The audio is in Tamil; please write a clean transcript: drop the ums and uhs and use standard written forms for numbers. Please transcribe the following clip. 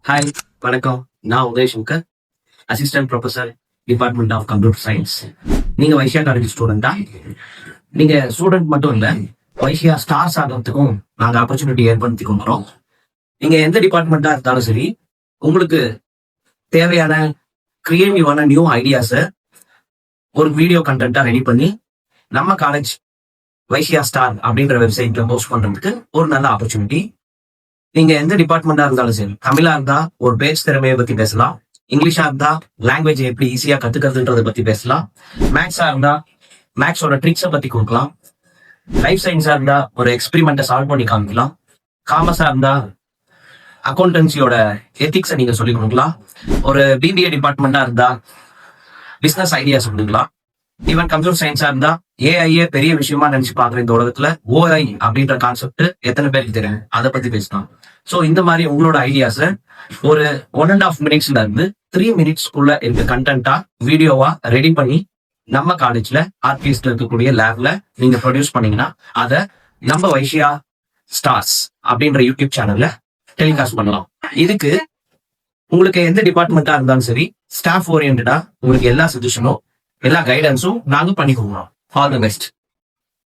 ஹாய், வணக்கம். நான் Udayashankar, assistant professor, department of computer science. நீங்க வைஷ்யா காலேஜ் ஸ்டூடெண்டா? நீங்க ஸ்டூடெண்ட் மட்டும் இல்ல, வைஷ்யா ஸ்டார்ஸ் ஆகிறதுக்கும் நாங்க ஆப்பர்ச்சுனிட்டி ஏற்படுத்தி கொடுக்குறோம். நீங்க எந்த டிபார்ட்மெண்டா இருந்தாலும் சரி, உங்களுக்கு தேவையான கிரியேட்டிவான நியூ ஐடியாஸை ஒரு வீடியோ கண்டென்ட்டா ரெடி பண்ணி நம்ம காலேஜ் வைஷ்யா ஸ்டார் அப்படின்ற வெப்சைட்ல போஸ்ட் பண்றதுக்கு ஒரு நல்ல ஆப்பர்ச்சுனிட்டி. நீங்க எந்த டிபார்ட்மெண்டா இருந்தாலும் சரி, தமிழா இருந்தா ஒரு பேஜ் திறமையை பத்தி பேசலாம், இங்கிலீஷா இருந்தா லாங்குவேஜ் எப்படி ஈஸியா கத்துக்கிறதுன்றதை பத்தி பேசலாம், மேக்ஸா இருந்தா மேக்ஸோட ட்ரிக்ஸை பத்தி கொடுக்கலாம், லைஃப் சயின்ஸா இருந்தா ஒரு எக்ஸ்பெரிமெண்ட்டை சால்வ் பண்ணி காமிக்கலாம், காமர்ஸா இருந்தா அக்கௌண்டன்சியோட எத்திக்ஸை நீங்க சொல்லிக் கொடுக்கலாம், ஒரு பிபிஏ டிபார்ட்மெண்டா இருந்தா பிசினஸ் ஐடியா சொல்லிக்கலாம், ஈவன் கம்ப்யூட்டர் சயின்ஸா இருந்தா ஏஐயே பெரிய விஷயமா நினைச்சு பாக்குற இந்த உலகத்துல ஓஐ அப்படின்ற கான்செப்ட் எத்தனை பேருக்கு தெரியும், அதை பத்தி பேசலாம். சோ இந்த மாதிரி உங்களோட ஐடியாஸ ஒரு 1.5 மினிட்ஸ்ல இருந்து 3 மினிட்ஸ்க்குள்ள இருக்க கண்டென்ட்டா வீடியோவா ரெடி பண்ணி நம்ம காலேஜ்ல ஆர்டிஸ்ட்ல இருக்கக்கூடிய லேப்ல நீங்க ப்ரொடியூஸ் பண்ணீங்கன்னா அதை நம்ம வைஷ்யா ஸ்டார்ஸ் அப்படின்ற யூடியூப் சேனல்ல டெலிகாஸ்ட் பண்ணலாம். இதுக்கு உங்களுக்கு எந்த டிபார்ட்மெண்டா இருந்தாலும் சரி, ஸ்டாஃப் ஓரியன்டா உங்களுக்கு எல்லா சஜஷனும் எல்லா கைடன்ஸும் நாங்க பண்ணி கொடுக்குறோம். All the best.